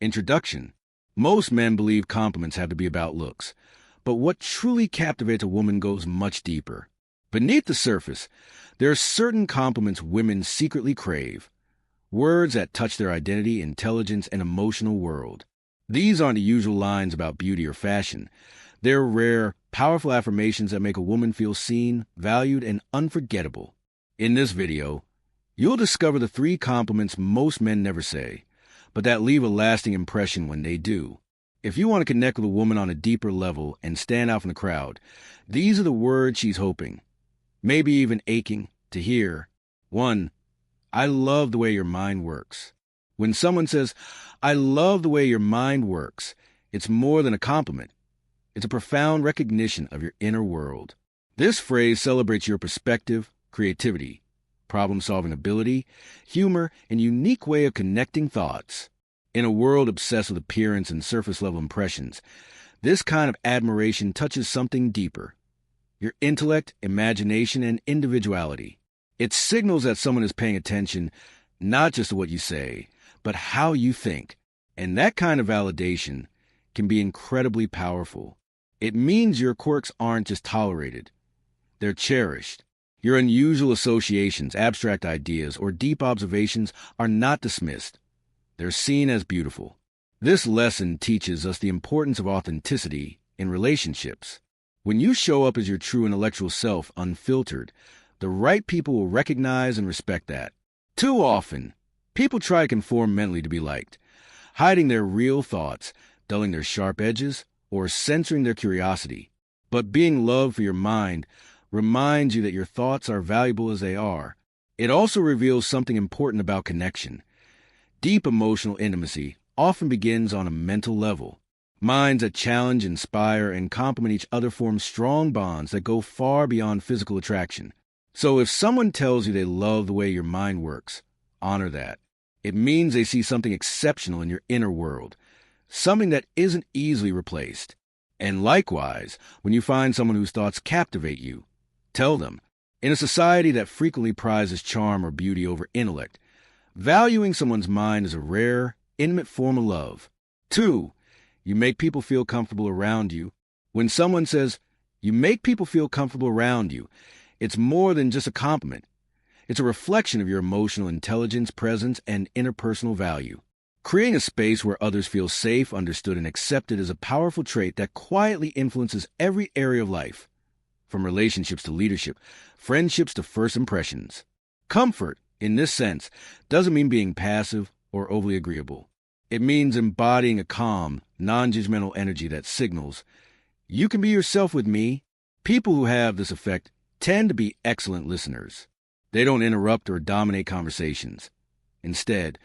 Introduction. Most men believe compliments have to be about looks, but what truly captivates a woman goes much deeper. Beneath the surface, there are certain compliments women secretly crave, words that touch their identity, intelligence, and emotional world. These aren't the usual lines about beauty or fashion. They're rare, powerful affirmations that make a woman feel seen, valued, and unforgettable. In this video, you'll discover the 3 compliments most men never say, but that leave a lasting impression when they do. If you want to connect with a woman on a deeper level and stand out from the crowd, these are the words she's hoping, maybe even aching, to hear. 1. I love the way your mind works. When someone says, I love the way your mind works, it's more than a compliment. It's a profound recognition of your inner world. This phrase celebrates your perspective, creativity, problem-solving ability, humor, and unique way of connecting thoughts. In a world obsessed with appearance and surface-level impressions, this kind of admiration touches something deeper: your intellect, imagination, and individuality. It signals that someone is paying attention not just to what you say, but how you think. And that kind of validation can be incredibly powerful. It means your quirks aren't just tolerated, they're cherished. Your unusual associations, abstract ideas, or deep observations are not dismissed. They're seen as beautiful. This lesson teaches us the importance of authenticity in relationships. When you show up as your true intellectual self, unfiltered, the right people will recognize and respect that. Too often, people try to conform mentally to be liked, hiding their real thoughts, dulling their sharp edges, or censoring their curiosity. But being loved for your mind reminds you that your thoughts are valuable as they are. It also reveals something important about connection. Deep emotional intimacy often begins on a mental level. Minds that challenge, inspire, and complement each other form strong bonds that go far beyond physical attraction. So if someone tells you they love the way your mind works, honor that. It means they see something exceptional in your inner world, something that isn't easily replaced. And likewise, when you find someone whose thoughts captivate you, tell them. In a society that frequently prizes charm or beauty over intellect, valuing someone's mind is a rare, intimate form of love. 2. You make people feel comfortable around you. When someone says, you make people feel comfortable around you, it's more than just a compliment. It's a reflection of your emotional intelligence, presence, and interpersonal value. Creating a space where others feel safe, understood, and accepted is a powerful trait that quietly influences every area of life, from relationships to leadership, friendships to first impressions. Comfort, in this sense, doesn't mean being passive or overly agreeable. It means embodying a calm, non-judgmental energy that signals, you can be yourself with me. People who have this effect tend to be excellent listeners. They don't interrupt or dominate conversations. Instead,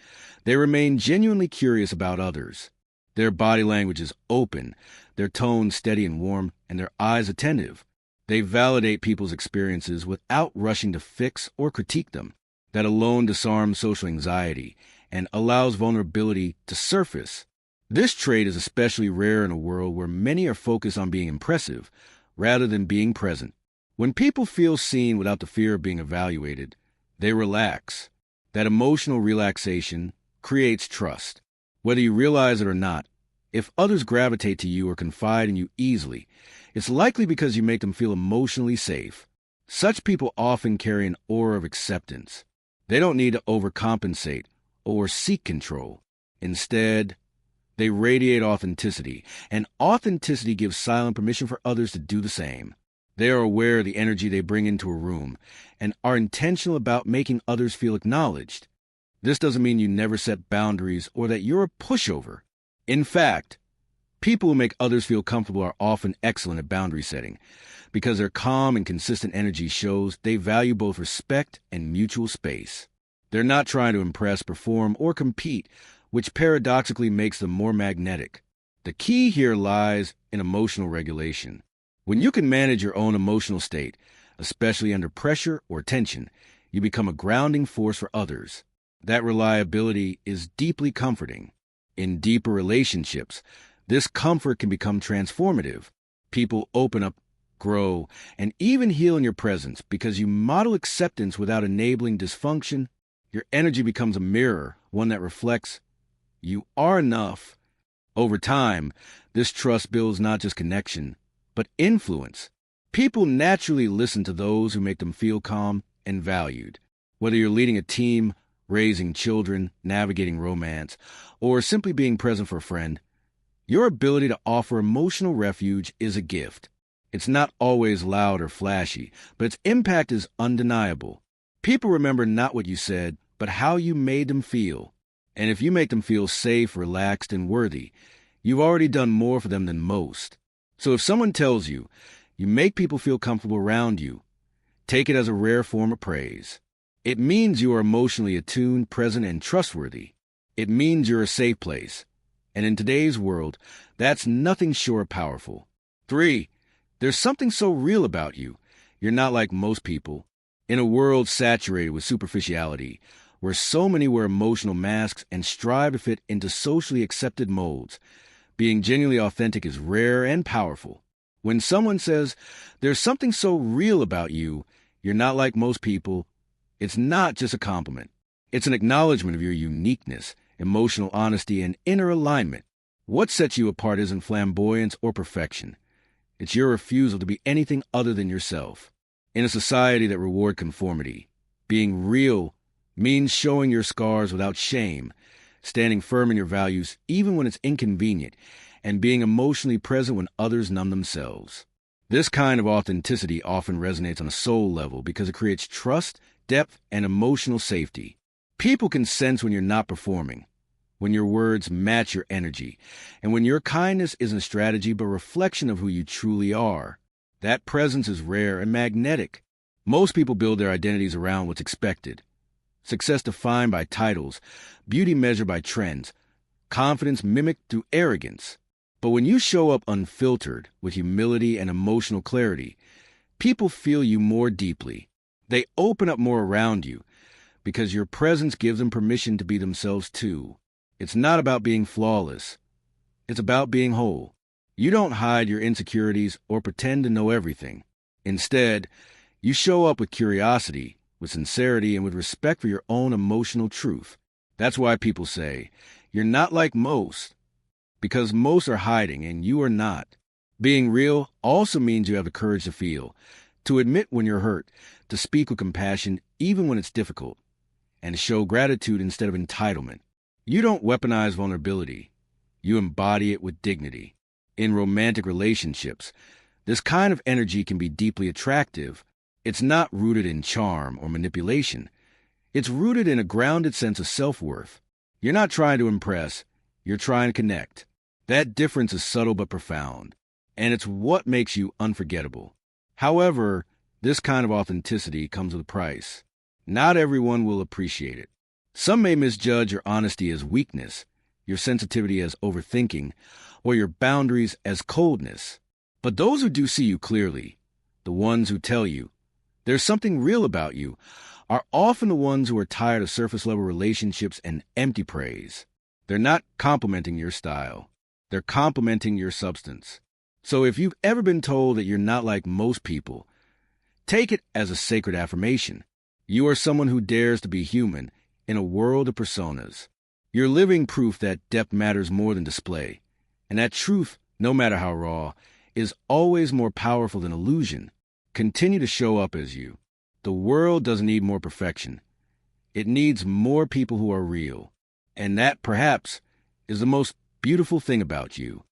they remain genuinely curious about others. Their body language is open, their tone steady and warm, and their eyes attentive. They validate people's experiences without rushing to fix or critique them. That alone disarms social anxiety and allows vulnerability to surface. This trait is especially rare in a world where many are focused on being impressive rather than being present. When people feel seen without the fear of being evaluated, they relax. That emotional relaxation creates trust. Whether you realize it or not, if others gravitate to you or confide in you easily, it's likely because you make them feel emotionally safe. Such people often carry an aura of acceptance. They don't need to overcompensate or seek control. Instead, they radiate authenticity, and authenticity gives silent permission for others to do the same. They are aware of the energy they bring into a room and are intentional about making others feel acknowledged. This doesn't mean you never set boundaries or that you're a pushover. In fact, people who make others feel comfortable are often excellent at boundary setting because their calm and consistent energy shows they value both respect and mutual space. They're not trying to impress, perform, or compete, which paradoxically makes them more magnetic. The key here lies in emotional regulation. When you can manage your own emotional state, especially under pressure or tension, you become a grounding force for others. That reliability is deeply comforting. In deeper relationships, this comfort can become transformative. People open up, grow, and even heal in your presence because you model acceptance without enabling dysfunction. Your energy becomes a mirror, one that reflects, You are enough. Over time, this trust builds not just connection, but influence. People naturally listen to those who make them feel calm and valued. Whether you're leading a team, raising children, navigating romance, or simply being present for a friend, your ability to offer emotional refuge is a gift. It's not always loud or flashy, but its impact is undeniable. People remember not what you said, but how you made them feel. And if you make them feel safe, relaxed, and worthy, you've already done more for them than most. So if someone tells you, you make people feel comfortable around you, take it as a rare form of praise. It means you are emotionally attuned, present, and trustworthy. It means you're a safe place. And in today's world, that's nothing short of powerful. 3. There's something so real about you. You're not like most people. In a world saturated with superficiality, where so many wear emotional masks and strive to fit into socially accepted molds, being genuinely authentic is rare and powerful. When someone says, there's something so real about you, you're not like most people, it's not just a compliment. It's an acknowledgement of your uniqueness, emotional honesty, and inner alignment. What sets you apart isn't flamboyance or perfection. It's your refusal to be anything other than yourself. In a society that rewards conformity, being real means showing your scars without shame, standing firm in your values even when it's inconvenient, and being emotionally present when others numb themselves. This kind of authenticity often resonates on a soul level because it creates trust, depth, and emotional safety. People can sense when you're not performing, when your words match your energy, and when your kindness isn't a strategy but a reflection of who you truly are. That presence is rare and magnetic. Most people build their identities around what's expected. Success defined by titles, beauty measured by trends, confidence mimicked through arrogance. But when you show up unfiltered, with humility and emotional clarity, people feel you more deeply. They open up more around you, because your presence gives them permission to be themselves too. It's not about being flawless. It's about being whole. You don't hide your insecurities or pretend to know everything. Instead, you show up with curiosity, with sincerity, and with respect for your own emotional truth. That's why people say, you're not like most, because most are hiding and you are not. Being real also means you have the courage to feel, to admit when you're hurt, to speak with compassion even when it's difficult, and to show gratitude instead of entitlement. You don't weaponize vulnerability. You embody it with dignity. In romantic relationships, this kind of energy can be deeply attractive. It's not rooted in charm or manipulation. It's rooted in a grounded sense of self-worth. You're not trying to impress. You're trying to connect. That difference is subtle but profound, and it's what makes you unforgettable. However, this kind of authenticity comes with a price. Not everyone will appreciate it. Some may misjudge your honesty as weakness, your sensitivity as overthinking, or your boundaries as coldness. But those who do see you clearly, the ones who tell you there's something real about you, are often the ones who are tired of surface-level relationships and empty praise. They're not complimenting your style. They're complimenting your substance. So if you've ever been told that you're not like most people, take it as a sacred affirmation. You are someone who dares to be human in a world of personas. You're living proof that depth matters more than display, and that truth, no matter how raw, is always more powerful than illusion. Continue to show up as you. The world doesn't need more perfection. It needs more people who are real. And that, perhaps, is the most beautiful thing about you.